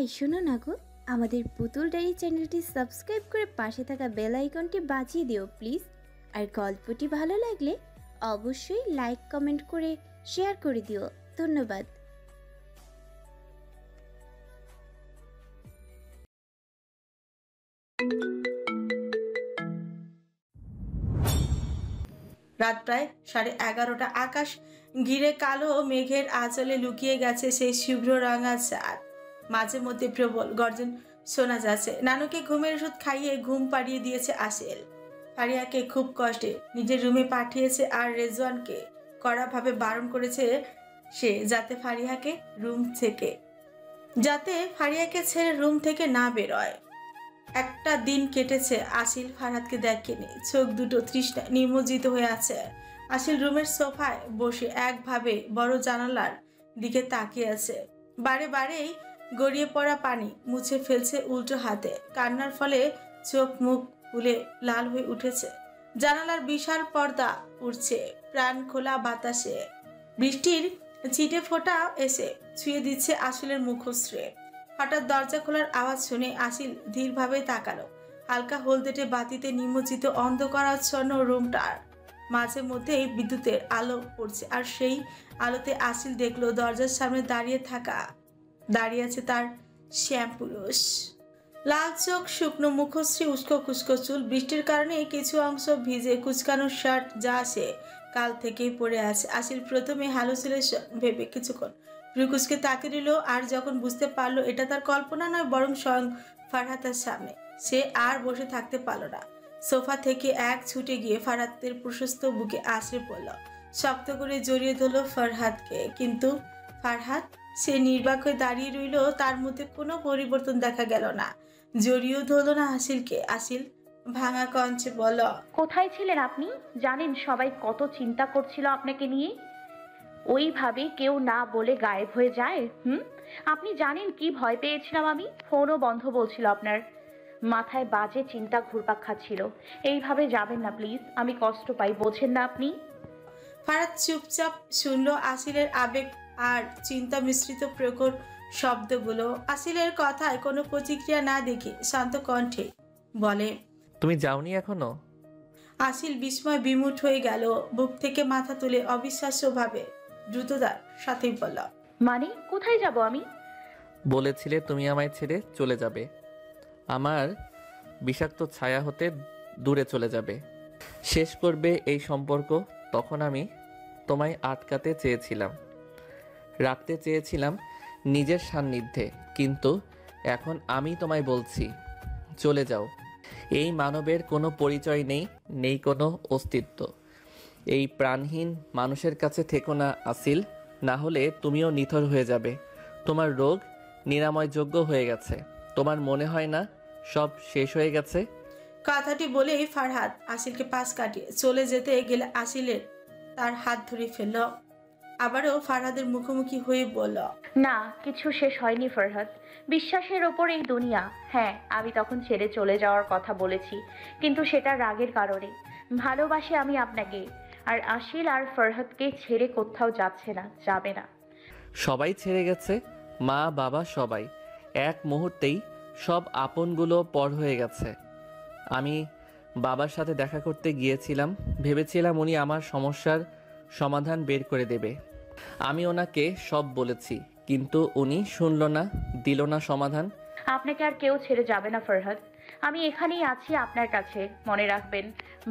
এই শোনো না গো, আমাদের পুতুল ডায়েরি চ্যানেলটি সাবস্ক্রাইব করে পাশে থাকা বেল আইকনটি বাজিয়ে দিও প্লিজ। আর গল্পটি ভালো লাগলে অবশ্যই লাইক কমেন্ট করে শেয়ার করে দিও। ধন্যবাদ। রাত প্রায় 11:30। আকাশ ঘিরে কালো মেঘের আঁচলে লুকিয়ে গেছে সেই শুভ্র রাঙা চাঁদ। মাঝে মধ্যে প্রবল গর্জন শোনা যাচ্ছে। নানুকে ঘুমের ওষুধ খাইয়ে ঘুম পাড়িয়ে দিয়েছে আসেল। ফারিয়াকে খুব কষ্টে নিজের রুমে পাঠিয়েছে আর রেজওয়ানকে কড়াভাবে বারণ করেছে সে যাতে ফারিয়াকে ছেড়ে রুম থেকে না বেরোয়। একটা দিন কেটেছে, আসিল ফারহাদকে দেখেনি। চোখ দুটো তৃষ্ণায় নিমজ্জিত হয়ে আছে। আসিল রুমের সোফায় বসে একভাবে বড় জানালার দিকে তাকিয়ে আছে। বারে বারেই গড়িয়ে পড়া পানি মুছে ফেলছে উল্টো হাতে। কান্নার ফলে চোখ মুখ ফুলে লাল হয়ে উঠেছে। জানালার বিশাল পর্দা উড়ছে প্রাণ খোলা বাতাসে। বৃষ্টির ছিটে ফোঁটা এসে ছুঁয়ে দিচ্ছে আসিলের মুখশ্রে। হঠাৎ দরজা খোলার আওয়াজ শুনে আসিল ধীরভাবে তাকালো। হালকা হলদেটে বাতিতে নিমজ্জিত অন্ধকারাচ্ছন্ন রুমটার মাঝে মধ্যেই বিদ্যুতের আলো পড়ছে, আর সেই আলোতে আসিল দেখলো দরজার সামনে দাঁড়িয়ে আছে তার শ্যামপুরুষ। লাল চোখ, শুকনো মুখশ্রী, উস্কো খুস্কো চুল। বৃষ্টির কারণে কিছু অংশ ভিজে, কুচকানো শার্ট যা সে কাল থেকেই পরে আছে। আসিল প্রথমে হ্যালুসিনেশন ভেবে কিছুক্ষণ ভ্রুকুচকে তাকিয়ে রইল, আর যখন বুঝতে পারলো এটা তার কল্পনা নয় বরং স্বয়ং ফারহাতের সামনে, সে আর বসে থাকতে পারল না। সোফা থেকে এক ছুটে গিয়ে ফারহাতের প্রশস্ত বুকে আছড়ে পড়ল, শক্ত করে জড়িয়ে ধরল ফারহাতকে। কিন্তু ফারহাত সে নির্বাক হয়ে দাঁড়িয়ে রইল, তার মধ্যে কোনো পরিবর্তন দেখা গেল না। জড়িয়েও ধরল না আসিলকে। আসিল ভাঙা কঞ্চে বলল, কোথায় ছিলেন আপনি? জানেন সবাই কত চিন্তা করছিল আপনাকে নিয়ে। ওইভাবে কেউ না বলে গায়েব হয়ে যায়। আপনি জানেন কি ভয় পেয়েছিলাম আমি? ফোনও বন্ধ বলছিল আপনার। মাথায় বাজে চিন্তা ঘুরপাক খাচ্ছিল। এইভাবে যাবেন না প্লিজ, আমি কষ্ট পাই, বোঝেন না আপনি? ফারহাত চুপচাপ শুনল আসিলের আবেগ আর চিন্তা মিশ্রিত প্রখর শব্দগুলো। আসিলের কথায় কোনো প্রতিক্রিয়া না দেখে শান্ত কণ্ঠে বলে, তুমি যাওনি এখনো? আসিল বিস্ময় বিমূঢ় হয়ে গেল। বুক থেকে মাথা তুলে অবিশ্বাস্যভাবে দ্রুততার সাথেই বলল, মানে কোথায় যাব আমি? বলেছিলে তুমি আমায় ছেড়ে চলে যাবে, আমার বিষাক্ত ছায়া হতে দূরে চলে যাবে, শেষ করবে এই সম্পর্ক। তখন আমি তোমায় আটকাতে চেয়েছিলাম, রাখতে চেয়েছিলাম নিজের সান্নিধ্যে, কিন্তু এখন আমি তোমায় বলছি চলে যাও। এই মানবের কোনো পরিচয় নেই, নেই কোনো অস্তিত্ব। এই প্রাণহীন মানুষের কাছে থেকো না আসিল, না হলে তুমিও নিথর হয়ে যাবে। তোমার রোগ নিরাময়যোগ্য হয়ে গেছে, তোমার মনে হয় না সব শেষ হয়ে গেছে? কথাটি বলেই ফারহাত আসিলকে পাশ কাটিয়ে চলে যেতে গেলে আসিলের তার হাত ধরে ফেলল। আবারও ফারহাদের মুখোমুখি হয়ে বলল, না, কিছু শেষ হয়নি ফরহাদ। বিশ্বাসের ওপর এই দুনিয়া। হ্যাঁ, আমি তখন ছেড়ে চলে যাওয়ার কথা বলেছি, কিন্তু সেটা রাগের কারণে। ভালোবাসি আমি আপনাকে, আর আসিল আর ফরহাদকে ছেড়ে কোথাও যাচ্ছে না, যাবে না। সবাই ছেড়ে গেছে, মা বাবা সবাই। এক মুহূর্তেই সব আপনগুলো পর হয়ে গেছে। আমি বাবার সাথে দেখা করতে গিয়েছিলাম, ভেবেছিলাম উনি আমার সমস্যার সমাধান বের করে দেবে। আমি ওনাকে সব বলেছি, কিন্তু উনি শুনল না, দিল না সমাধান। আপনাকে আর কেউ ছেড়ে যাবে না ফরহাদ, আমি এখানেই আছি আপনার কাছে। মনে রাখবেন,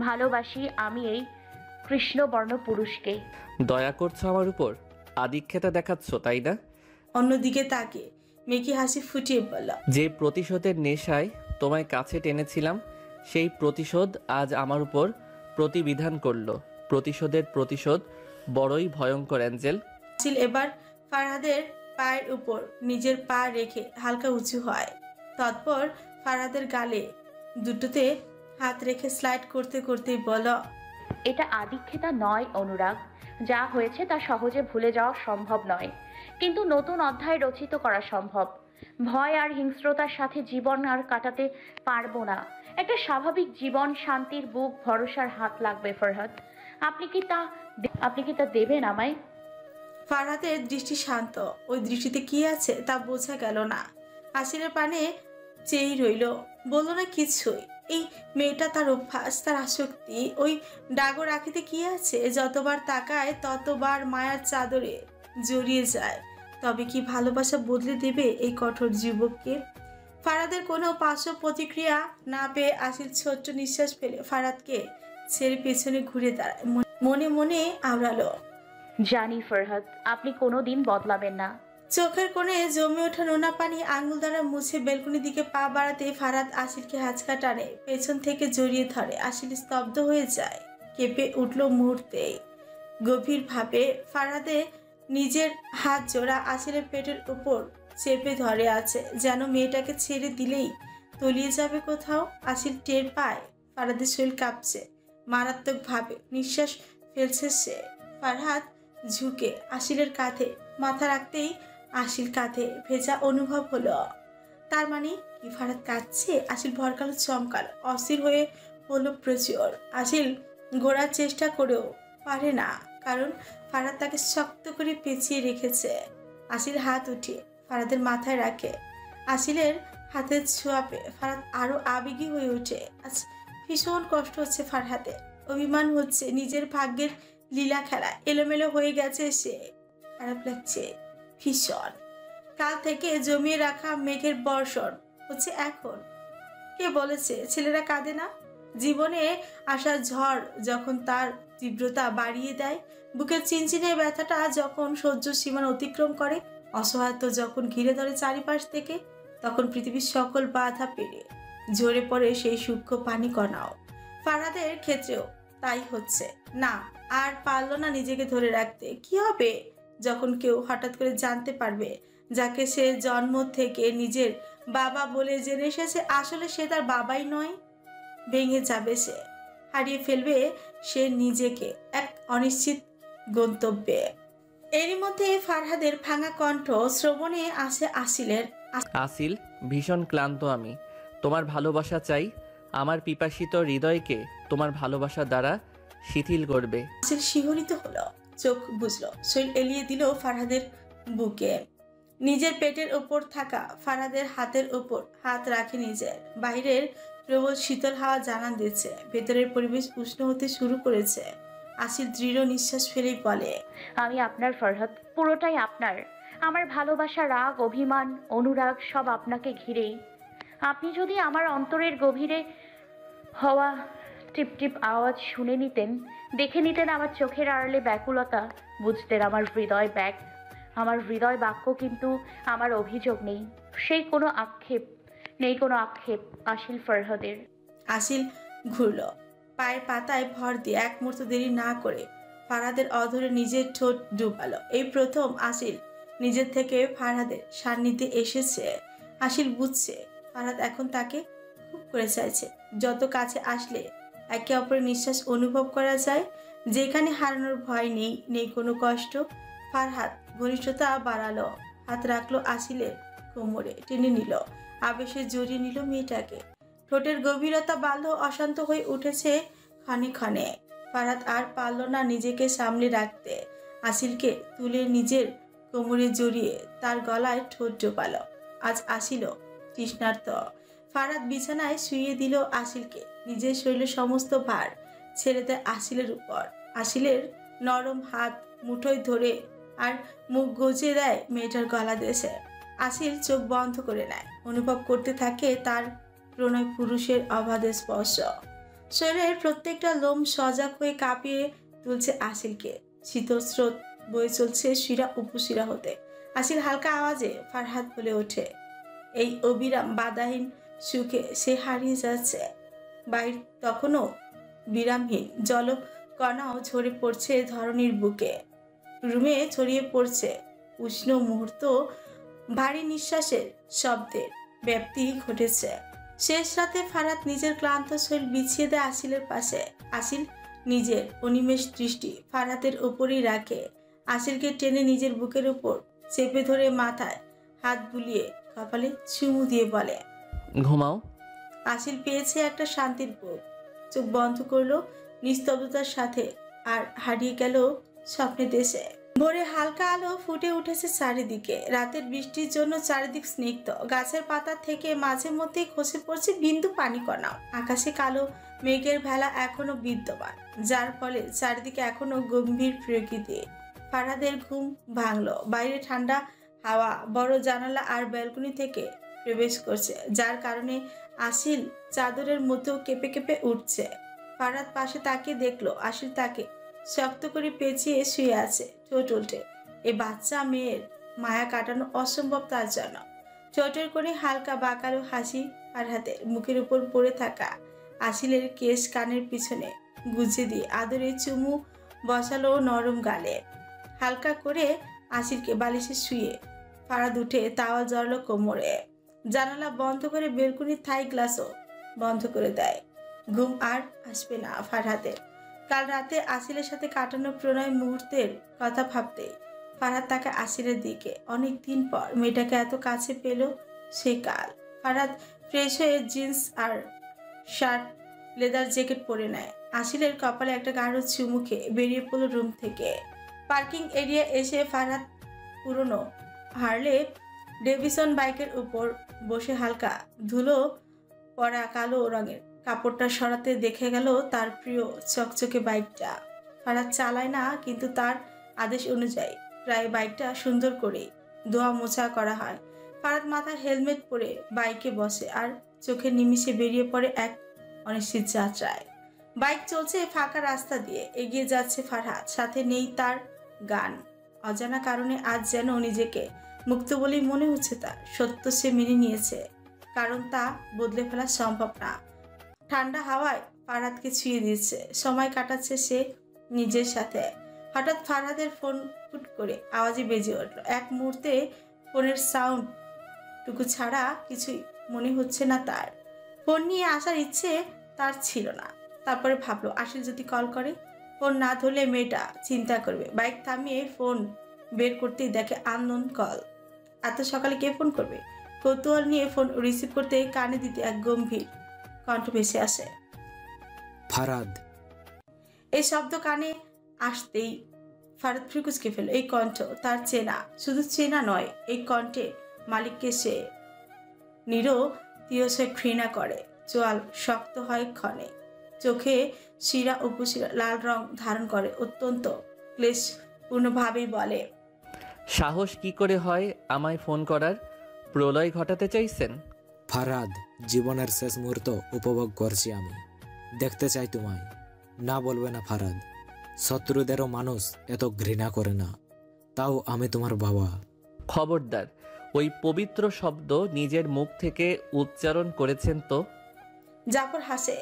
ভালোবাসি আমি এই কৃষ্ণবর্ণ পুরুষকে। দয়া করছো আমার উপর, আদিক্ষেতা দেখাচ্ছ তাই না? অন্যদিকে তাকে মেকি হাসি ফুটিয়ে বলল, যে প্রতিশোধের নেশায় তোমায় কাছে টেনেছিলাম, সেই প্রতিশোধ আজ আমার উপর প্রতিবিধান করলো। প্রতিশোধের প্রতিশোধ বড়ই ভয়ঙ্কর অ্যাঞ্জেল। আসিল এবার ফারহাদের পায়ের উপর নিজের পা রেখে হালকা উঁচু হয়। তৎপর ফারহাদের গালে দুটোতে হাত রেখে স্লাইড করতে করতেই বলল, এটা আদিক্ষেতা নয় অনুরাগ। যা হয়েছে তা সহজে ভুলে যাওয়া সম্ভব নয়, কিন্তু নতুন অধ্যায় রচিত করা সম্ভব। ভয় আর হিংস্রতার সাথে জীবন আর কাটাতে পারবো না। একটা স্বাভাবিক জীবন, শান্তির বুক, ভরসার হাত লাগবে ফরহাদ। আপনি কি তা দেবেন আমায়? ফারহাদের দৃষ্টি শান্ত, ওই দৃষ্টিতে কি আছে তা বোঝা গেল না। আসিলের পানে চেয়েই রইল, বলল না কিছুই। এই মেয়েটা, তার অভ্যাস, তার আসক্তি, ওই ডাগর রাখিতে কি আছে? যতবার তাকায় ততবার মায়ার চাদরে জড়িয়ে যায়। তবে কি ভালোবাসা বদলে দেবে এই কঠোর যুবককে? ফারাদের কোনো পার্শ্ব প্রতিক্রিয়া না পেয়ে আসিল ছোট্ট নিঃশ্বাস ফেলে ফারাদকে ছেড়ে পেছনে ঘুরে দাঁড়ায়। মনে মনে আওড়ালো, জানি ফরহাদ, আপনি কোনো দিন বদলাবেন না। চোখের কোণে জমে ওঠা নোনা পানি আঙুল দ্বারা মুছে বেলকনির দিকে পা বাড়াতে ফারাদ আসিলকে হাঁচকা টানে পেছন থেকে জড়িয়ে ধরে। আসিল স্তব্ধ হয়ে যায়, কেঁপে উঠল মুহূর্তেই। গভীরভাবে ফারাদে নিজের হাত জোড়া আসিলের পেটের উপর চেপে ধরে আছে, যেন মেয়েটাকে ছেড়ে দিলেই তলিয়ে যাবে কোথাও। আসিল টের পায় ফারাদের শরীর কাঁপছে মারাত্মকভাবে, নিঃশ্বাস ফেলছে সে। ফারহাদ ঝুঁকে আসিলের কাঁধে মাথা রাখতেই আসিল কাঁধে ভেজা অনুভব হলো। তার মানে কি ফারাদ কাঁদছে? আসিল ভরকালো, চমকালো, অস্থির হয়ে পড়ল প্রচুর। আসিল ঘোরার চেষ্টা করেও পারে না, কারণ ফারাদ তাকে শক্ত করে পেঁচিয়ে রেখেছে। আসিল হাত উঠিয়ে ফারাদের মাথায় রাখে। আসিলের হাতের ছোঁয়া পেয়ে ফারাদ আরো আবেগী হয়ে ওঠে। আজ ভীষণ কষ্ট হচ্ছে ফারহাদের, অভিমান হচ্ছে নিজের ভাগ্যের লীলা খেলা এলোমেলো হয়ে গেছে সে। খারাপ লাগছে ভীষণ। কাল থেকে জমিয়ে রাখা মেঘের বর্ষণ হচ্ছে এখন। কে বলেছে ছেলেরা কাঁদে না? জীবনে আসা ঝড় যখন তার তীব্রতা বাড়িয়ে দেয়, বুকের চিনচিনে ব্যথাটা যখন সহ্য সীমা অতিক্রম করে, অসহায়ত্ব যখন ঘিরে ধরে চারিপাশ থেকে, তখন পৃথিবীর সকল বাধা পেরিয়ে ঝরে পড়ে সেই সূক্ষ্ম পানি কণাও। ফারাদের ক্ষেত্রেও তাই হচ্ছে। না, আর পারল না নিজেকে ধরে রাখতে। কি হবে যখন কেউ হঠাৎ করে জানতে পারবে যাকে সে জন্ম থেকে নিজের বাবা বলে জেনে এসেছে, আসলে সে তার বাবাই নয়? ভেঙে যাবে সে, হারিয়ে ফেলবে সে নিজেকে এক অনিশ্চিত গন্তব্যে। এরই মধ্যে ফারহাদের ভাঙা কণ্ঠ শ্রবণে আসে আসিলের। আসিল, ভীষণ ক্লান্ত আমি। তোমার ভালোবাসা চাই। আমার পিপাসিত হৃদয়কে তোমার ভালোবাসা দ্বারা শিথিল করবে। আসিল শিহরিত হলো, চোখ বুঝলো, শরীর এলিয়ে দিল ফারহাদের বুকে। নিজের পেটের ওপর থাকা ফারহাদের হাতের ওপর হাত রাখে নিজের। বাইরের প্রবল শীতল হাওয়া জানান দিচ্ছে, ভেতরের পরিবেশ উষ্ণ হতে শুরু করেছে। আসিল দৃঢ় নিঃশ্বাস ফেলেই বলে, আমি আপনার ফরহাদ, পুরোটাই আপনার। আমার ভালোবাসা, রাগ, অভিমান, অনুরাগ সব আপনাকে ঘিরেই। আপনি যদি আমার অন্তরের গভীরে হওয়া টিপটিপ আওয়াজ শুনে নিতেন, দেখে নিতেন আমার চোখের আড়ালে ব্যাকুলতা, বুঝতেন আমার হৃদয় ব্যাগ, আমার হৃদয় বাক্য, কিন্তু আমার অভিযোগ নেই, সেই কোনো আক্ষেপ নেই, কোনো আক্ষেপ আসিল ফরহাদের। আসিল ঘুরল, পায়ের পাতায় ভর দিয়ে এক মুহূর্ত দেরি না করে ফারহাদের অধরে নিজের ঠোঁট ডুবালো। এই প্রথম আসিল নিজের থেকে ফারহাদের সান্নিধ্যে এসেছে। আসিল বুঝছে ফারহাদ এখন তাকে খুব করে চাইছে। যত কাছে আসলে একে অপরের নিঃশ্বাস অনুভব করা যায়, যেখানে হারানোর ভয় নেই, নেই কোনো কষ্ট। ফারহাদ ঘনিষ্ঠতা বাড়ালো, হাত রাখলো আসিলের কোমরে, টেনে নিল, আবেশে জড়িয়ে নিল মেয়েটাকে। ঠোঁটের গভীরতা বাড়ল, অশান্ত হয়ে উঠেছে ক্ষণে ক্ষণে। ফারহাদ আর পারল না নিজেকে সামলে রাখতে। আসিলকে তুলে নিজের কোমরে জড়িয়ে তার গলায় ঠোঁট ডোবালো। আজ আসিল তৃষ্ণার্ত। ফারহাদ বিছানায় শুইয়ে দিল আসিলকে, নিজের শরীরের সমস্ত ভার ছেড়ে দেয় আসিলের উপর। আসিলের নরম হাত মুঠোয় ধরে আর মুখ গজিয়ে দেয় মেয়েটার গলা দেশে। আসিল চোখ বন্ধ করে নেয়, অনুভব করতে থাকে তার প্রণয় পুরুষের অবাধে স্পর্শ। শরীরের প্রত্যেকটা লোম সজাগ হয়ে কাঁপিয়ে তুলছে আসিলকে। শীতল স্রোত বয়ে চলছে শিরা উপশিরা হতে। আসিল হালকা আওয়াজে ফারহাদ বলে ওঠে। এই অবিরাম বাধাহীন সুখে সে হারিয়ে যাচ্ছে। বাইর তখনও বিরামহীন জলকণাও ঝরে পড়ছে ধরণীর বুকে। রুমে ছড়িয়ে পড়ছে উষ্ণ মুহূর্ত, ভারী নিঃশ্বাসের শব্দের ব্যাপ্তি ঘটেছে। শেষ রাতে ফারহাদ নিজের ক্লান্ত শরীর বিছিয়ে দেয় আসিলের পাশে। আসিল নিজের অনিমেষ দৃষ্টি ফারহাদের ওপরই রাখে। আসিলকে টেনে নিজের বুকের উপর চেপে ধরে মাথায় হাত বুলিয়ে কপালে চুমু দিয়ে বলে, ঘুমাও। আসিল পেয়েছে একটা শান্তির বুক। চোখ বন্ধ করলো নিস্তব্ধতার সাথে আর হারিয়ে গেল স্বপ্নে দেশে। ভোরে হালকা আলো ফুটে উঠেছে চারিদিকে। রাতের বৃষ্টির জন্য চারিদিক স্নিগ্ধ। গাছের পাতা থেকে মাঝে মধ্যেই খসে পড়ছে বিন্দু পানি কণা। আকাশে কালো মেঘের ভেলা এখনো বিদ্যমান, যার ফলে চারিদিকে এখনো গম্ভীর প্রকৃতি। ফারহাদের ঘুম ভাঙলো। বাইরে ঠান্ডা হাওয়া বড় জানালা আর ব্যালকনি থেকে প্রবেশ করছে, যার কারণে আসিল চাদরের মতো কেঁপে কেঁপে উঠছে। ফারহাদ পাশে তাকিয়ে দেখলো আসিল তাকে শক্ত করে পেঁচিয়ে শুয়ে আছে, ঠোঁট উল্টে। এই বাচ্চা মেয়ের মায়া কাটানো অসম্ভব তার জন্য। ঠোঁটের কোণে হালকা বাঁকালো হাসি। ফারহাদের মুখের উপর পড়ে থাকা আসিলের কেশ কানের পিছনে গুজে দিয়ে আদরে চুমু বসালো নরম গালে। হালকা করে আসিলকে বালিশে শুয়ে ফারহাদ উঠে তাওয়াল জড়ালো কোমরে। জানালা বন্ধ করে বেলকুনির থাই গ্লাসও বন্ধ করে দেয়। ঘুম আর আসবে না ফারহাদের। কাল রাতে আসিলের সাথে কাটানো প্রণয় মুহূর্তের কথা ভাবতে ফারহাদ তাকে আসিলের দিকে। অনেক দিন পর মেয়েটাকে এত কাছে পেল সে কাল। ফারহাদ ফ্রেশ হয়ে জিন্স আর শার্ট লেদার জ্যাকেট পরে নেয়। আসিলের কপালে একটা গাঢ় চুমু খেয়ে বেরিয়ে পড়ল রুম থেকে। পার্কিং এরিয়া এসে ফারহাদ পুরনো হার্লে ডেভিসন বাইকের উপর বসে হালকা ধুলো পরা কালো রঙের কাপড়টা সরাতে দেখে গেল তার প্রিয় চকচকে বাইকটা। ফারহাদ চালায় না, কিন্তু তার আদেশ অনুযায়ী প্রায় বাইকটা সুন্দর করে ধোয়া মোছা করা হয়। ফারহাদ মাথায় হেলমেট পরে বাইকে বসে আর চোখের নিমিষে বেরিয়ে পড়ে এক অনিশ্চিত যাত্রায়। বাইক চলছে ফাঁকা রাস্তা দিয়ে, এগিয়ে যাচ্ছে ফারহাদ, সাথে নেই তার গান। অজানা কারণে আজ যেন নিজেকে মুক্ত বলেই মনে হচ্ছে তার। সত্য সে মেনে নিয়েছে, কারণ তা বদলে ফেলা সম্ভব না। ঠান্ডা হাওয়ায় ফারহাদকে ছুঁয়ে দিচ্ছে। সময় কাটাচ্ছে সে নিজের সাথে। হঠাৎ ফারহাদের ফোন ফুট করে আওয়াজে বেজে উঠল। এক মুহূর্তে ফোনের সাউন্ড টুকু ছাড়া কিছুই মনে হচ্ছে না তার। ফোন নিয়ে আসার ইচ্ছে তার ছিল না। তারপরে ভাবলো আসিল যদি কল করে, ফোন না ধরলে মেয়েটা চিন্তা করবে। বাইক থামিয়ে ফোন বের করতেই দেখে আননোন কল। এত সকালে কে ফোন করবে? কৌতূহল নিয়ে ফোন রিসিভ করতে কানে দিতে এক গম্ভীর কণ্ঠ ভেসে আসে, ফারহাদ। এই শব্দ কানে আসতেই ফারহাদ ফ্রিকুচকে ফেল। এই কণ্ঠ তার চেনা, শুধু চেনা নয়, এই কণ্ঠে মালিককে সে নিরতিশয় ঘৃণা করে। চোয়াল শক্ত হয় ক্ষণে, চোখে শিরা উপশিরা লাল রং ধারণ করে। অত্যন্ত ক্লেশপূর্ণভাবেই বলে, সাহস কি করে হয় আমায় ফোন করার? প্রলয় ঘটাতে চাইছেন? ফারহাদ, জীবনের শেষ মুহূর্ত উপভোগ করছি আমি। দেখতে চাই তোমায়। না বলবে না ফারহাদ, শত্রুদেরও মানুষ এত ঘৃণা করে না, তাও আমি তোমার বাবা। খবরদার, ওই পবিত্র শব্দ নিজের মুখ থেকে উচ্চারণ করেছেন তো? জাফর হাসে,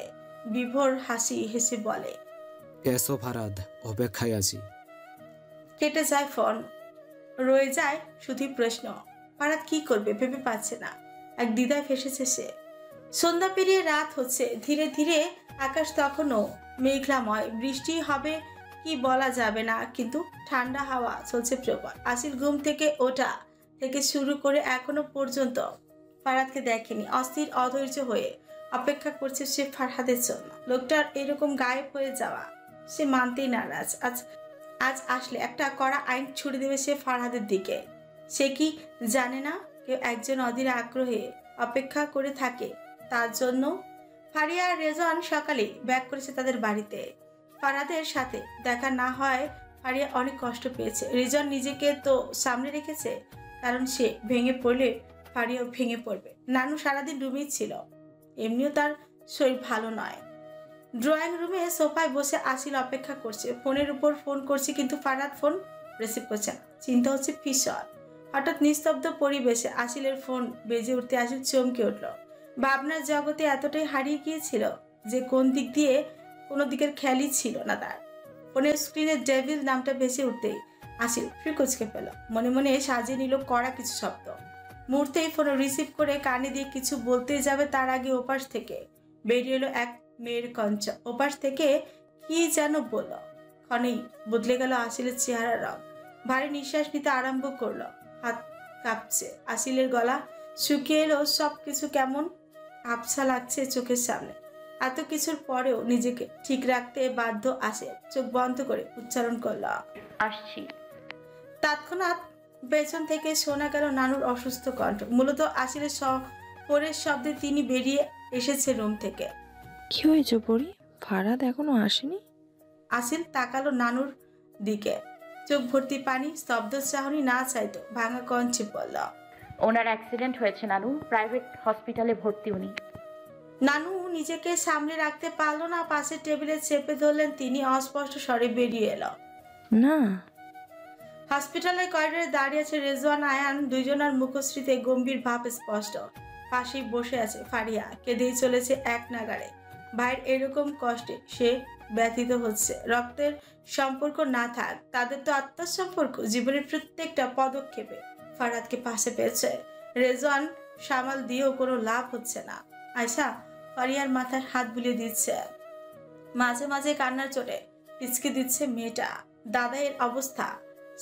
বিভোর হাসি হেসে বলে, এসো ফারহাদ, অপেক্ষায় আছি। কেটে যায় ফোন। রয়ে যায় শুধু প্রশ্ন, ফারহাদ কি করবে ভেবে পাচ্ছে না। এক দ্বিধায় ফেসেছে সে। সন্ধ্যা পেরিয়ে রাত হচ্ছে ধীরে ধীরে। আকাশ তখনও মেঘলাময়। বৃষ্টি হবে কি বলা যাবে না, কিন্তু ঠান্ডা হাওয়া চলছে প্রবল। আসিল ঘুম থেকে ওঠা থেকে শুরু করে এখনো পর্যন্ত ফারহাদকে দেখেনি। অস্থির অধৈর্য হয়ে অপেক্ষা করছে সে ফারহাদের জন্য। লোকটার এরকম গায়েব হয়ে যাওয়া সে মানতেই নারাজ। আজ আসলে একটা কড়া আইন ছুড়ে দেবে সে ফারহাদের দিকে। সে কি জানে না কেউ একজন অধীর আগ্রহে অপেক্ষা করে থাকে তার জন্য? ফারিয়া আর রেজন সকালে ব্যাক করেছে তাদের বাড়িতে। ফারহাদের সাথে দেখা না হয় ফারিয়া অনেক কষ্ট পেয়েছে। রেজন নিজেকে তো সামনে রেখেছে, কারণ সে ভেঙে পড়লে ফারিয়াও ভেঙে পড়বে। নানু সারাদিন রুমেই ছিল, এমনিও তার শরীর ভালো নয়। ড্রয়িং রুমে সোফায় বসে আসিল অপেক্ষা করছে। ফোনের উপর ফোন করছে, কিন্তু ফারহাদ ফোন রিসিভ করছে না। চিন্তা হচ্ছে ভীষণ। হঠাৎ নিস্তব্ধ পরিবেশে আসিলের ফোন বেজে উঠতে আসিল চমকে উঠল। ভাবনার জগতে এতটাই হারিয়ে গিয়েছিল যে কোন দিক দিয়ে কোনো দিকের খেয়ালই ছিল না তার। ফোনের স্ক্রিনে ডেভিল নামটা ভেসে উঠতেই আসিল ফ্রিকুচকে পেল। মনে মনে সাজিয়ে নিল কড়া কিছু শব্দ। মুহূর্তেই ফোন রিসিভ করে কানে দিয়ে কিছু বলতে যাবে, তার আগে ওপাশ থেকে বেরিয়ে এলো এক মেয়ের কঞ্চ। ওপাশ থেকে কি যেন বলল। ক্ষণেই বদলে গেল আসিলের চেহারার রং। ভারী নিঃশ্বাস নিতে আরম্ভ করলো। হাত কাঁপছে। আসিলের গলা শুকিয়ে এলো। সবকিছু কেমন আবছা লাগছে চোখের সামনে। এত কিছুর পরেও নিজেকে ঠিক রাখতে বাধ্য আসে। চোখ বন্ধ করে উচ্চারণ করল, আসছি। তৎক্ষণাৎ পেছন থেকে শোনা গেল নানুর অসুস্থ কণ্ঠ। মূলত আসিলের পরের শব্দে তিনি বেরিয়ে এসেছে রুম থেকে। কি হয়েছে পরি? ফারাদ এখনো আসেনি? আসিল তাকালো নানুর দিকে, চোখ ভর্তি পানি, স্তব্ধ চাহনি, না চাইতো ভাঙা কঞ্চে বলল, ওনার অ্যাক্সিডেন্ট হয়েছে নানু, প্রাইভেট হসপিটালে ভর্তি উনি। নানু নিজেকে সামনে রাখতে পারলো না, পাশের টেবিলে চেপে ধরলেন তিনি। অস্পষ্ট স্বরে বেরিয়ে এলো, না। হসপিটালের করিডোরে দাঁড়িয়ে আছে রেজওয়ান, আয়ান, দুইজনের মুখশ্রীতে গম্ভীর ভাব স্পষ্ট। পাশেই বসে আছে ফারিয়া, কেঁদেই চলেছে এক নাগাড়ে। ভাইয়ের এরকম কষ্টে সে ব্যথিত হচ্ছে। রক্তের সম্পর্ক না থাক, তাদের তো আত্মার সম্পর্ক। জীবনের প্রত্যেকটা পদক্ষেপে ফারাদকে পাশে পেয়েছে রেজওয়ান, সামাল দিয়েও কোনো লাভ হচ্ছে না। আয়শা ফারিয়ার মাথায় হাত বুলিয়ে দিচ্ছে, মাঝে মাঝে কান্নার চোটে পিচকে দিচ্ছে মেয়েটা। দাদাইয়ের অবস্থা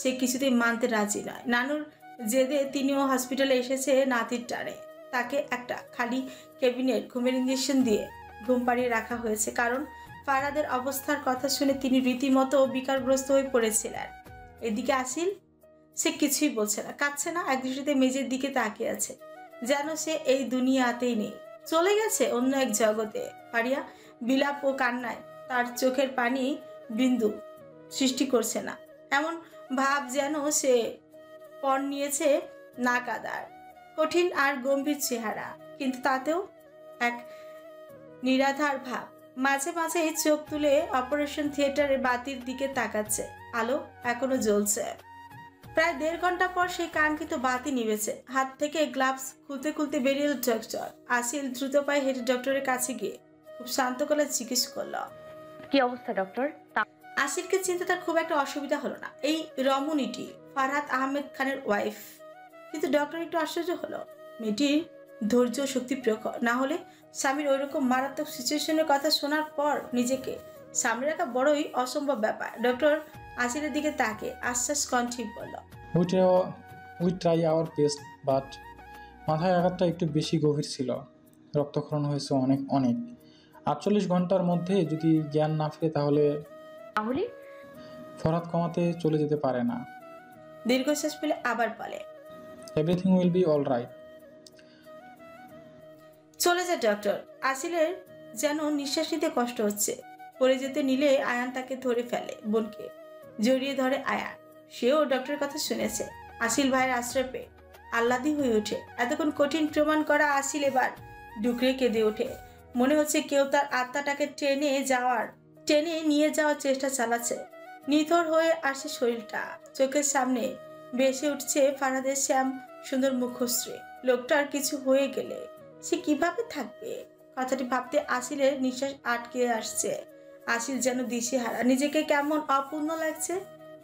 সে কিছুতেই মানতে রাজি নয়। নানুর জেদে তিনিও হসপিটালে এসেছে নাতির টানে। তাকে একটা খালি কেবিনের ঘুমের ইঞ্জেকশন দিয়ে ঘুম পাড়িয়ে রাখা হয়েছে, কারণ ফারাদের অবস্থার কথা শুনে তিনি রীতিমতো বিকারগ্রস্ত হয়ে পড়েছিলেন। এদিকে আসিল, সে কিছুই বলছে না, কাঁদছে না, একদৃষ্টিতে মেঝের দিকে তাকিয়ে আছে, যেন সে এই দুনিয়াতেই নেই, চলে গেছে অন্য এক জগতে। ফারিয়া বিলাপ ও কান্নায় তার চোখের পানি বিন্দু সৃষ্টি করছে না, এমন ভাব যেন সে পণ নিয়েছে না কাদার। কঠিন আর গম্ভীর চেহারা, কিন্তু তাতেও এক নিরাধার ভাব। মাঝে মাঝে চোখ তুলে অপারেশন থিয়েটারের বাতির দিকে তাকাচ্ছে, আলো এখনো জ্বলছে। প্রায় 1.5 ঘন্টা পর সেই কাঙ্ক্ষিত বাতি নিভেছে। হাত থেকে গ্লাভস খুলতে খুলতে বেরিয়ে এল ডক্টর। আসিল দ্রুত পায়ে হেঁটে ডক্টরের কাছে গিয়ে খুব শান্ত গলায় জিজ্ঞেস করলো, কি অবস্থা ডক্টর? আসিলকে চিনতে তার খুব একটা অসুবিধা হলো না। এই রমণীটি ফারহাদ আহমেদ খানের ওয়াইফ। কিন্তু ডক্টর একটু আশ্চর্য হলো, মেয়েটির ধৈর্য শক্তি প্রখর, না হলে স্বামীর ওইরকম মারাত্মক সিচুয়েশনের কথা শোনার পর নিজেকে সামনে রাখা বড়ই অসম্ভব ব্যাপার। ডক্টর আসিলের দিকে তাকে আশ্বাস কণ্ঠে বলল, we try our best, but মাথায় আঘাতটা একটু বেশি গভীর ছিল। রক্তক্ষরণ হয়েছে অনেক অনেক। 48 ঘন্টার মধ্যে যদি জ্ঞান না ফিরে তাহলে ফরহাদ কমাতে চলে যেতে পারে না। দীর্ঘশ্বাস ফেলে আবার বলে, everything will be all right. চলে যায় ডক্টর। আসিলের যেন নিঃশ্বাস নিতে কষ্ট হচ্ছে। পড়ে যেতে নিলে আয়ান তাকে ধরে ফেলে, বোনকে জড়িয়ে ধরে আয়ান। সেও ডক্টরের কথা শুনেছে। আসিল ভাইয়ের আশ্রয় পেয়ে আহ্লাদি হয়ে ওঠে। এতক্ষণ কঠিন প্রমাণ করা আসিল এবার ডুকরে কেঁদে ওঠে। মনে হচ্ছে কেউ তার আত্মাটাকে টেনে নিয়ে যাওয়ার চেষ্টা চালাচ্ছে। নিথর হয়ে আসে শরীরটা। চোখের সামনে ভেসে উঠছে ফারহাদের শ্যাম সুন্দর মুখশ্রী। লোকটার কিছু হয়ে গেলে সে কিভাবে থাকবে? কথাটি ভাবতে আসিলের নিঃশ্বাস আটকে আসছে। আসিল যেন দিশেহারা, নিজেকে কেমন অপূর্ণ লাগছে।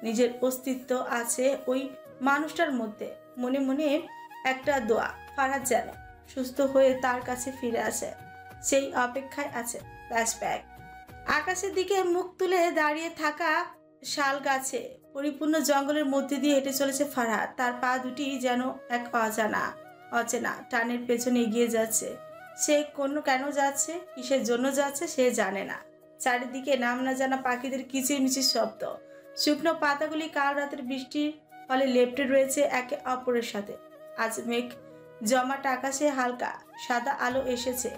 নিজের অস্তিত্ব আছে ওই মানুষটার মধ্যে। মনে মনে একটা দোয়া, ফারহাদ যেন সুস্থ হয়ে তার কাছে ফিরে আসে, সেই অপেক্ষায় আছে। ফ্ল্যাশব্যাক, আকাশের দিকে মুখ তুলে দাঁড়িয়ে থাকা শাল গাছে পরিপূর্ণ জঙ্গলের মধ্যে দিয়ে হেঁটে চলেছে ফারহাদ। তার পা দুটি যেন এক অচেনা টানের পেছনে এগিয়ে যাচ্ছে। সে কেন যাচ্ছে, কিসের জন্য যাচ্ছে সে জানে না। চারিদিকে নাম না জানা পাখিদের কিচিরমিচির শব্দ। শুকনো পাতাগুলি কাল রাতের বৃষ্টির ফলে লেপ্টে রয়েছে একে অপরের সাথে। আজ মেঘ জমাট আকাশে হালকা সাদা আলো এসেছে,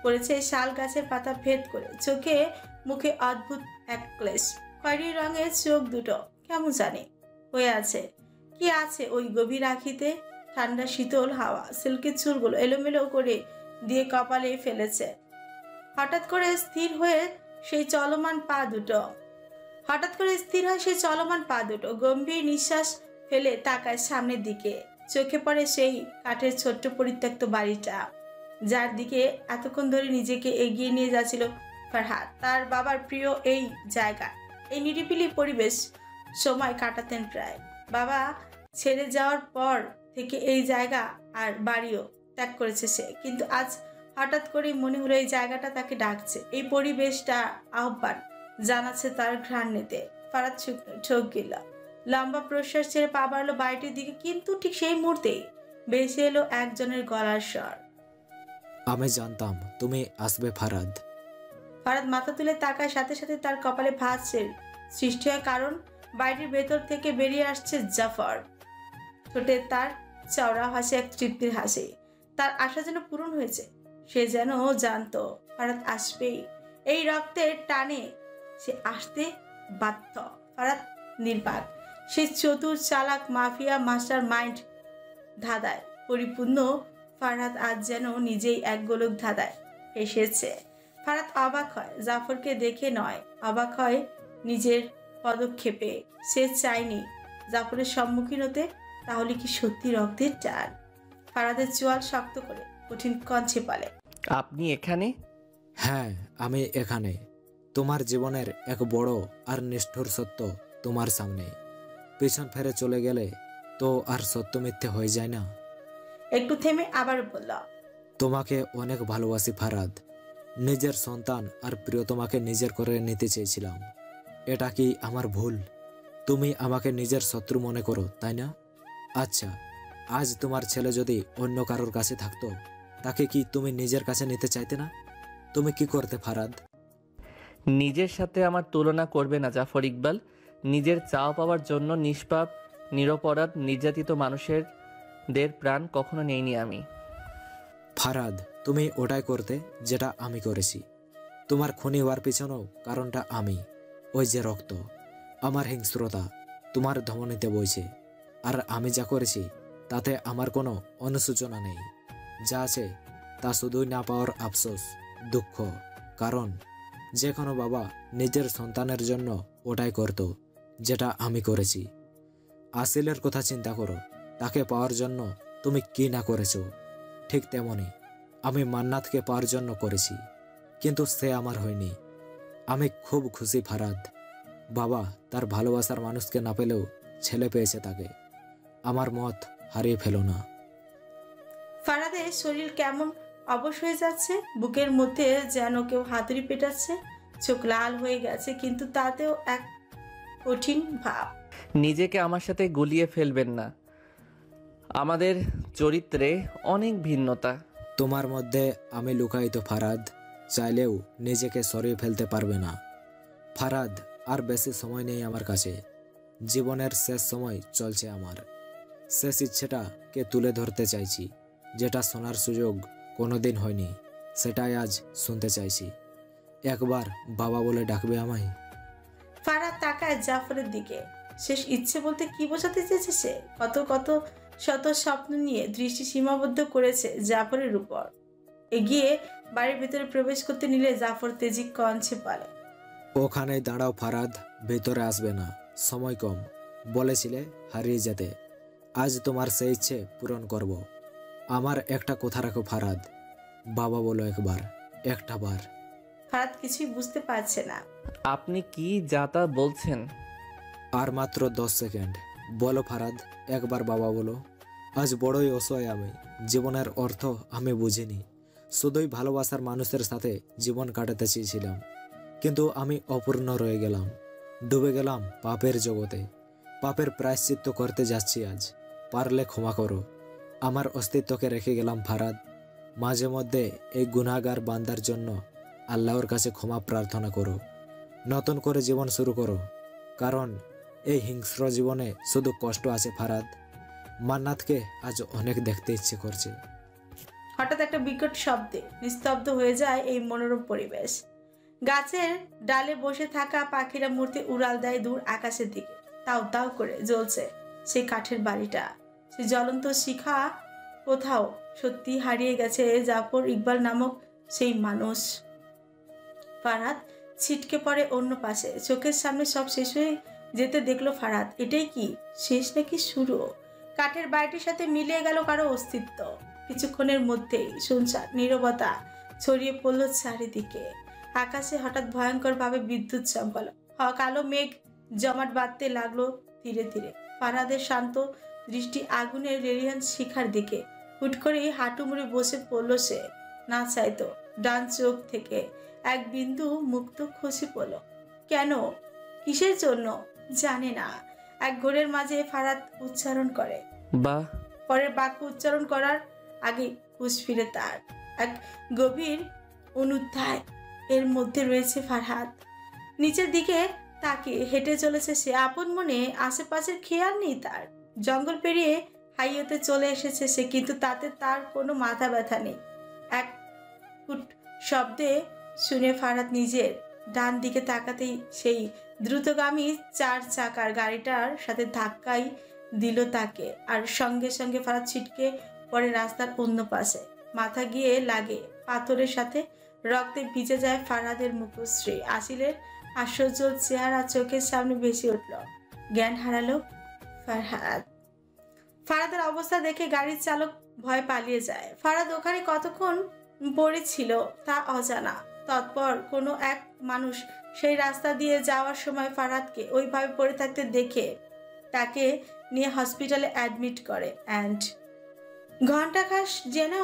পড়েছে শাল গাছের পাতা ভেদ করে। চোখে মুখে অদ্ভুত এক ক্লেশ। খয়েরি রঙের চোখ দুটো কেমন জানে হয়ে আছে। কি আছে ওই গভীর আখিতে? ঠান্ডা শীতল হাওয়া সিল্কের চুলগুলো এলোমেলো করে দিয়ে কপালে ফেলেছে। হঠাৎ করে স্থির হয় সেই চলমান পা দুটো। গম্ভীর নিঃশ্বাস ফেলে তাকায় সামনের দিকে। চোখে পড়ে সেই কাঠের ছোট্ট পরিত্যক্ত বাড়িটা, যার দিকে এতক্ষণ ধরে নিজেকে এগিয়ে নিয়ে যাচ্ছিল ফারহাদ। তার বাবার প্রিয় এই জায়গা, এই নিরিবিলি পরিবেশ সময় কাটাতেন প্রায়। বাবা ছেড়ে যাওয়ার পর থেকে এই জায়গা আর বাড়িও ত্যাগ করেছে সে। কিন্তু আজ হঠাৎ করে মনে হলো এই জায়গাটা তাকে ডাকছে, এই পরিবেশটা আহ্বান জানাচ্ছে তার ঘ্রাণ নিতে। ফারহাদ চোখ গেল, লম্বা প্রশ্বাস ছেড়ে পা বাড়লো বাড়িটির দিকে। কিন্তু ঠিক সেই মুহূর্তেই ভেসে এলো একজনের গলার স্বর, আমি জানতাম তুমি আসবে ফারাদ। ফারহাদ মাথা তুলে তাকায়, সাথে সাথে তার কপালে ভাঁজের সৃষ্টি হয়, কারণ বাড়ির ভেতর থেকে বেরিয়ে আসছে জাফর। ঠোঁটে তার চওড়া হাসি, এক তৃপ্তির হাসি। তার আশা যেন পূরণ হয়েছে। সে যেন জানতো ফারাদ আসবেই। এই রক্তের টানে সে আসতে বাধ্য। ফারাদ নির্বাক। সে চতুর, চালাক, মাফিয়া মাস্টার মাইন্ড ধাঁধায় পরিপূর্ণ। ফারাদ আজ যেন নিজেই এক গোলক ধাঁধায় এসেছে। ফারাদ অবাক হয় জাফরকে দেখে নয়, অবাক হয় নিজের পদক্ষেপে। সে চায়নি জাফরের সম্মুখীন হতে। তাহলে কি সত্যি রক্তের টান? ফারাদের চোয়াল শক্ত করে কঠিন কণ্ঠে বলে, আপনি এখানে? হ্যাঁ, আমি এখানে। তোমার জীবনের এক বড় আর নিষ্ঠুর সত্য তোমার সামনে। পিছন ফেরে চলে গেলে তো আর সত্য মিথ্যে হয়ে যায় না। একটু থেমে আবার বলল, তোমাকে অনেক ভালোবাসি ফারাদ। নিজের সন্তান আর প্রিয়তমাকে নিজের করে নিতে চেয়েছিলাম। এটা কি আমার ভুল? তুমি আমাকে নিজের শত্রু মনে করো, তাই না? আচ্ছা, আজ তোমার ছেলে যদি অন্য কারোর কাছে থাকতো, তাকে কি তুমি নিজের কাছে নিতে চাইতে না? তুমি কি করতে ফারাদ? নিজের সাথে আমার তুলনা করবে না জাফর ইকবাল। নিজের চাওয়া পাওয়ার জন্য নিষ্পাপ, নিরপরাধ, নির্যাতিত মানুষের প্রাণ কখনো নেইনি আমি। ফারাদ, তুমি ওটাই করতে যেটা আমি করেছি। তোমার খুনি হওয়ার পিছনেও কারণটা আমি। ওই যে রক্ত, আমার হিংস্রতা তোমার ধমনীতে বইছে। আর আমি যা করেছি তাতে আমার কোনো অনুশোচনা নেই। যা আছে তা শুধুই না পাওয়ার আফসোস, দুঃখ। কারণ যে কোনো বাবা নিজের সন্তানের জন্য ওটাই করত যেটা আমি করেছি। আসিলের কথা চিন্তা করো। তাকে পাওয়ার জন্য তুমি কি না করেছো। ঠিক তেমনি আমি মান্নাতকে পাওয়ার জন্য করেছি, কিন্তু সে আমার হয়নি। আমি খুব খুশি ফারাদ। বাবা তার ভালোবাসার মানুষকে না পেলেও ছেলে পেয়েছে তাকে। আমার মত হারিয়ে ফেলো না। ফারাদের শরীর কেমন অবশ হয়ে যাচ্ছে। বুকের মধ্যে যেন কেউ হাতুড়ি পেটাচ্ছে। চোখ লাল হয়ে গেছে, কিন্তু তাতেও এক কঠিন ভাব। নিজেকে আমার সাথে গুলিয়ে ফেলবেন না। আমাদের চরিত্রে অনেক ভিন্নতা। তোমার মধ্যে আমি লুকায়িত ফারাদ। চাইলেও নিজেকে সরিয়ে ফেলতে পারবে না। ফারাদ, আর বেশি সময় নেই আমার কাছে। জীবনের শেষ সময় চলছে আমার। শেষ ইচ্ছেটাকে তুলে ধরতে চাইছি। যেটা শোনার সুযোগ কোনোদিন হয়নি, সেটাই আজ শুনতে চাইছি। একবার বাবা বলে ডাকবে আমায়? ফারাদ তাকায় জাফরের দিকে। শেষ ইচ্ছে বলতে কি বোঝাতে চেয়েছে সে? কত কত শত স্বপ্ন নিয়ে দৃষ্টি সীমাবদ্ধ করেছে জাফরের উপর। এগিয়ে বাড়ির ভেতরে প্রবেশ করতে নিলে জাফর তেজি কণ্ঠে বলে, ওখানেই দাঁড়াও ফারাদ, ভেতরে আসবে না। সময় কম। বলেছিলে হারিয়ে যেতে। আজ তোমার সেই ইচ্ছে পূরণ করব। আমার একটা কথা রাখো ফারাদ, বাবা বলো একবার, একটা বার। ফারাদ কিছুই বুঝতে পারছে না। আপনি কি যা তা বলছেন? আর মাত্র 10 সেকেন্ড। বলো ফারাদ, একবার বাবা বলো। আজ বড়ই অসহায় আমি। জীবনের অর্থ আমি বুঝিনি। শুধুই ভালোবাসার মানুষের সাথে জীবন কাটাতে চেয়েছিলাম, কিন্তু আমি অপূর্ণ রয়ে গেলাম। ডুবে গেলাম পাপের জগতে। পাপের প্রায়শ্চিত্ত করতে যাচ্ছি আজ। পারলে ক্ষমা করো। আমার অস্তিত্বকে রেখে গেলাম ফারাদ। মাঝে মধ্যে এই গুনাহগার বান্দার জন্য আল্লাহর কাছে ক্ষমা প্রার্থনা করো। নতুন করে জীবন শুরু করো। কারণ এই হিংস্র জীবনে শুধু কষ্ট আছে ফারাদ। মান্নাতকে আজ অনেক দেখতে ইচ্ছে করছে। হঠাৎ একটা বিকট শব্দে নিস্তব্ধ হয়ে যায় এই মনোরম পরিবেশ। গাছের ডালে বসে থাকা পাখিরা মূর্তি উড়াল দেয় দূর আকাশের দিকে। তাও তাও করে জ্বলছে সেই কাঠের বাড়িটা। সে জ্বলন্ত শিখা কোথাও সত্যি হারিয়ে গেছে জাফর ইকবাল নামক সেই মানুষ। ফারাদ ছিটকে পড়ে অন্য পাশে। চোখের সামনে সব শেষ হয়ে যেতে দেখলো ফারাদ। এটাই কি শেষ নাকি শুরু? কাঠের বাড়িটির সাথে মিলিয়ে গেল কারো অস্তিত্ব। কিছুক্ষণের মধ্যেই শুনশান নীরবতা ছড়িয়ে পড়ল চারিদিকে। আকাশে হঠাৎ ভয়ঙ্কর ভাবে বিদ্যুৎ চমকালো। কালো মেঘ জমাট বাঁধতে লাগলো ধীরে ধীরে। ফারাদের শান্ত দৃষ্টি আগুনের রেডিয়ান শিখার দিকে। হুট করে হাঁটু মুড়ে বসে পড়ল সে। না চাইতো ডান চোখ থেকে এক বিন্দু মুক্ত খসে পড়ল। কেন, কিসের জন্য জানে না। এক ঘোরের মাঝে ফারাদ উচ্চারণ করে, বাহ। পরের বাক্য উচ্চারণ করার আগে হুঁশ ফিরে তার। এক গভীর অনুধ্যায় এর মধ্যে রয়েছে ফারহাদ। নিচের দিকে তাকে হেঁটে চলেছে সে, আপন মনে আশেপাশের খেয়াল নেই তার। জঙ্গল পেরিয়ে হাইওয়েতে চলে এসেছে সে, কিন্তু তাতে তার কোনো মাথা ব্যথা নেই। এক ফুট শব্দে শুনে ফারাদ নিজের ডান দিকে তাকাতেই সেই দ্রুতগামী 4 চাকার গাড়িটার সাথে ধাক্কাই দিল তাকে, আর সঙ্গে সঙ্গে ফারাদ ছিটকে পড়ে রাস্তার অন্য পাশে। মাথা গিয়ে লাগে পাথরের সাথে, রক্তে ভিজে যায় ফারাদের মুখশ্রী। আসিলের আশ্চর্য চেহারা চোখের সামনে ভেসে উঠল। জ্ঞান হারালো ফারহাদ। ফারাদের অবস্থা দেখে গাড়ির চালক ভয় পালিয়ে যায়। ফারাদ ওখানে কতক্ষণ পড়েছিল তা অজানা। তৎপর কোনো এক মানুষ সেই রাস্তা দিয়ে যাওয়ার সময় ফারাদকে ওইভাবে পড়ে থাকতে দেখে তাকে নিয়ে হসপিটালে অ্যাডমিট করে। অ্যান্ড ঘণ্টাখাস যেন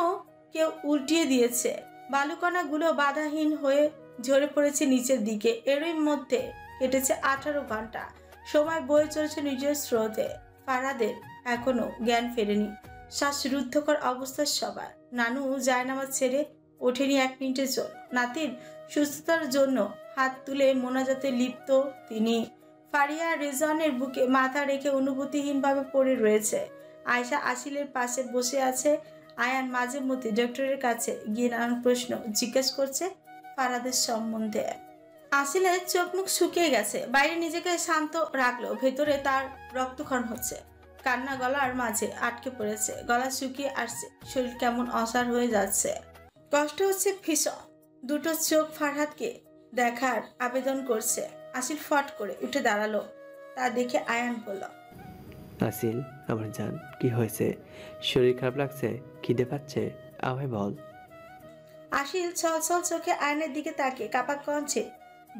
কেউ উল্টিয়ে দিয়েছে। বালুকণাগুলো বাধাহীন হয়ে ঝরে পড়েছে নিচের দিকে। এরই মধ্যে কেটেছে 18 ঘন্টা। সময় বয়ে চলেছে নিজের স্রোতে। ফারাদের এখনো জ্ঞান ফেরেনি। শ্বাসরুদ্ধকর অবস্থার সবার। নানু জায়নামাজ ছেড়ে ওঠেনি 1 মিনিটের জন্য। নাতির সুস্থতার জন্য হাত তুলে মোনাজাতে লিপ্ত তিনি। ফারিয়া রেজনের বুকে মাথা রেখে অনুভূতিহীনভাবে পড়ে রয়েছে। আয়শা আসিলের পাশে বসে আছে। আয়ান মাঝে মধ্যে ডক্টরের কাছে গিয়ে নানান প্রশ্ন জিজ্ঞেস করছে ফারাদের সম্বন্ধে। আসিলের চোখ মুখ শুকিয়ে গেছে। বাইরে নিজেকে শান্ত রাখলো, ভেতরে তার রক্তক্ষরণ হচ্ছে। কান্না গলার মাঝে আটকে পড়েছে। গলা শুকিয়ে আসছে, শরীর কেমন অসাড় হয়ে যাচ্ছে। কষ্ট হচ্ছে ভীষণ। দুটো চোখ ফারহাদকে দেখার আবেদন করছে। আসিল ফট করে উঠে দাঁড়ালো। তা দেখে আয়ান বলল, আসিল আমার জান, কি হয়েছে? শরীর খারাপ লাগছে? খিদে পাচ্ছে? আমায় বল। আসিল ছলছল চোখে আয়নের দিকে তাকিয়ে কাপা কঞ্চে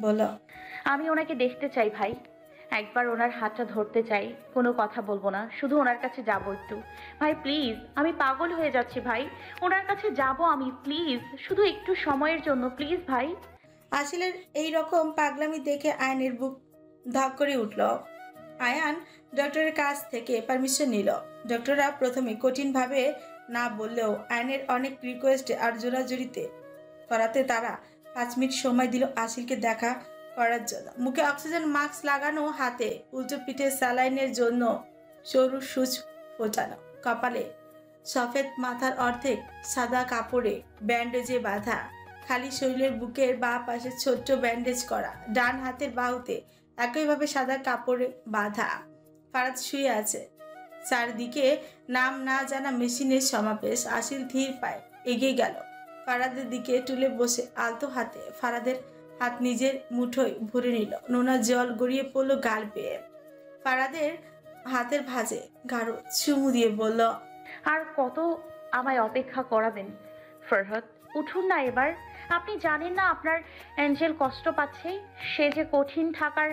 বলল, আমি ওনাকে দেখতে চাই ভাই, একবার ওনার হাতটা ধরতে চাই। কোনো কথা বলবো না, শুধু ওনার কাছে যাবো একটু। ভাই প্লিজ, আমি পাগল হয়ে যাচ্ছি ভাই, ওনার কাছে যাব আমি, প্লিজ শুধু একটু সময়ের জন্য, প্লিজ ভাই। আসিলের এই রকম পাগলামি দেখে আয়নের বুক ধক করে উঠল। আয়ান ডক্টরের কাছ থেকে পারমিশন নিল। ডক্টররা প্রথমে কঠিনভাবে না বললেও আয়নের অনেক রিকোয়েস্টে আর জোরাজুরিতে করাতে তারা 5 মিনিট সময় দিল আসিলকে দেখা করার জন্য। মুখে অক্সিজেন মাস্ক লাগানো, হাতে উল্টো পিঠে স্যালাইনের জন্য সরু সুচ ফোটানো, কপালে সফেদ, মাথার অর্ধেক সাদা কাপড়ে ব্যান্ডেজে বাঁধা, খালি শরীরের বুকের বাঁ পাশে ছোট্ট ব্যান্ডেজ করা, ডান হাতের বাহুতে একইভাবে সাদা কাপড়ে বাঁধা। ফারাদ শুয়ে আছে। চারদিকে নাম না জানা মেশিনের সমাবেশ। আসিল ধীর পায়ে এগিয়ে গেল ফারাদের দিকে, টুলে বসে আলতো হাতে ফারাদের হাত নিজের মুঠোয় ভরে নিল। নোনা জল গড়িয়ে পড়ল গাল বেয়ে। ফারাদের হাতের ভাঁজে গাঢ় চুমু দিয়ে বলল, আর কত আমায় অপেক্ষা করাবেন ফরহাদ? উঠুন না এবার। আপনি জানেন না আপনার অ্যাঞ্জেল কষ্ট পাচ্ছে? সে যে কঠিন থাকার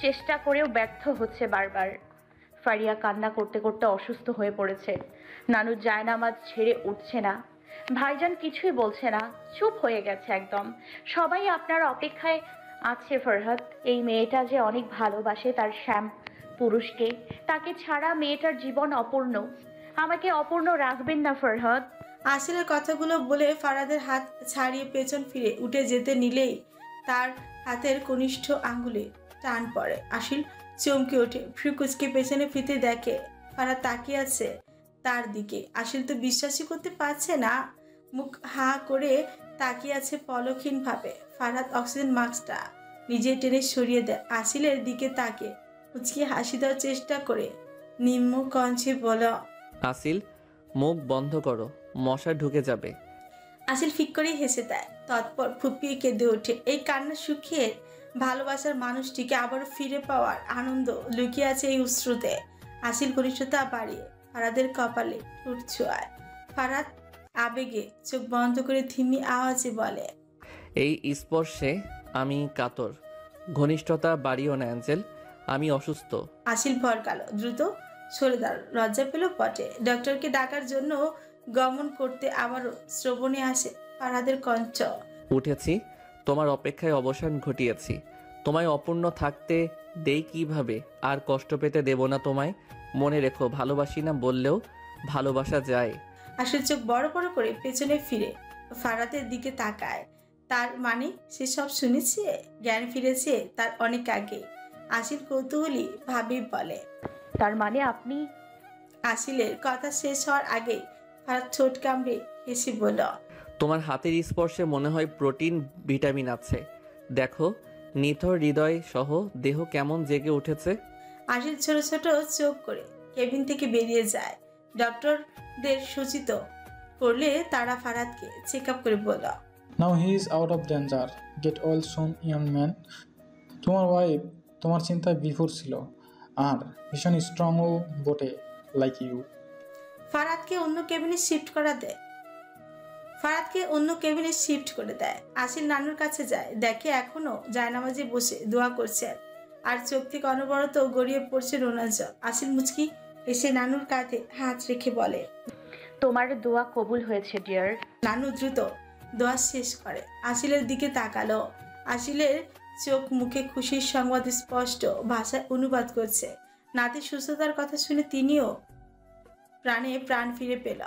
চেষ্টা করেও ব্যর্থ হচ্ছে বারবার। ফারিয়া কান্না করতে করতে অসুস্থ হয়ে পড়েছে। নানু জায়নামাজ ছেড়ে উঠছে না। ভাইজান কিছুই বলছে না, চুপ হয়ে গেছে একদম। সবাই আপনার অপেক্ষায় আছে ফরহাদ। এই মেয়েটা যে অনেক ভালোবাসে তার শ্যাম পুরুষকে, তাকে ছাড়া মেয়েটার জীবন অপূর্ণ। আমাকে অপূর্ণ রাখবেন না ফরহাদ। আসিলের কথাগুলো বলে ফারাদের হাত ছাড়িয়ে পেছন ফিরে উঠে যেতে নিলেই তার হাতের কনিষ্ঠ আঙ্গুলে টান পড়ে। আসিল চমকে ওঠে, ফ্রিকুচকে পেছনে ফিরতে দেখে ফারাদ তাকিয়ে আছে তার দিকে। আসিল তো বিশ্বাসই করতে পারছে না, মুখ হা করে তাকিয়ে আছে পলকহীন ভাবে। ফারাদ অক্সিজেন মাস্কটা নিজে টেনে সরিয়ে দেয়। আসিলের দিকে তাকে উচকে হাসি দেওয়ার চেষ্টা করে নিম্ন কণ্ঠে বল, আসিল মুখ বন্ধ করো, মশা ঢুকে যাবে। আসিল ফিক করে হেসে দেয়। তৎপর ফুপিয়ে কেঁদে ওঠে। এই কান্না শুকিয়ে ভালোবাসার মানুষটিকে আবারও ফিরে পাওয়ার আনন্দ লুকিয়ে আছে এই অশ্রুতে। আসিল ঘনিষ্ঠতা বাড়িয়ে ফারাদের কপালে ঠোঁট ছোঁয়ায়। ফারাদ আবেগে চোখ বন্ধ করে ধিমি আওয়াজে বলে, এই স্পর্শে আমি কাতর। ঘনিষ্ঠতা বাড়িও না অ্যাঞ্জেল, আমি অসুস্থ। আসিল ভরকালো, দ্রুত সরে দাঁড়াল। লজ্জা পেল বটে। ডক্টরকে ডাকার জন্য গমন করতে আবারও শ্রবণে আসে ফারাদের কণ্ঠ। উঠেছি, তোমার অপেক্ষায় অবসান ঘটিয়েছি। তোমায় অপূর্ণ থাকতে দেই কিভাবে? আর কষ্ট পেতে দেব না তোমায়। মনে রেখো, ভালোবাসি না বললেও ভালোবাসা যায়। আসিল চোখ বড় বড় করে পেছনে ফিরে ফারাদের দিকে তাকায়। তার মানে সে সব শুনেছে। জ্ঞান ফিরেছে তার অনেক আগে। আসিল কৌতূহলী ভাবে বলে। তার মানে আপনি? আসিলের কথা শেষ হওয়ার আগেই ফারাদ ঠোঁট কামড়ে হেসে বলল, তোমার হাতের স্পর্শে মনে হয় প্রোটিন ভিটামিন আছে। দেখো নিথর হৃদয় সহ দেহ কেমন জেগে উঠেছে। আসিল ছোট ছোট চোখ করে কেবিন থেকে বেরিয়ে যায়। ডক্টরদের সূচিত করলে তারা ফারাদকে চেক আপ করে বলল, now he is out of danger, get well soon young man. তোমার ওয়াইফ তোমার চিন্তায় বিফোর ছিল আর ভীষণ স্ট্রংও বটে, লাইক ইউ। ফারাদকে অন্য কেবিনে শিফট করে দেয়। আসিল নানুর কাছে যায়, দেখে এখনো জায়নামাজে বসে দোয়া করছেন আর চোখ থেকে অনবরত গড়িয়ে পড়ছে রোনার জল। আসিল মুচকি এসে নানুর কাঁধে হাত রেখে বলে, তোমার দোয়া কবুল হয়েছে ডিয়ার। নানু দ্রুত দোয়া শেষ করে আসিলের দিকে তাকালো। আসিলের চোখ মুখে খুশির সংবাদ স্পষ্ট ভাষায় অনুবাদ করছে। নাতির সুস্থতার কথা শুনে তিনিও প্রাণে প্রাণ ফিরে পেল।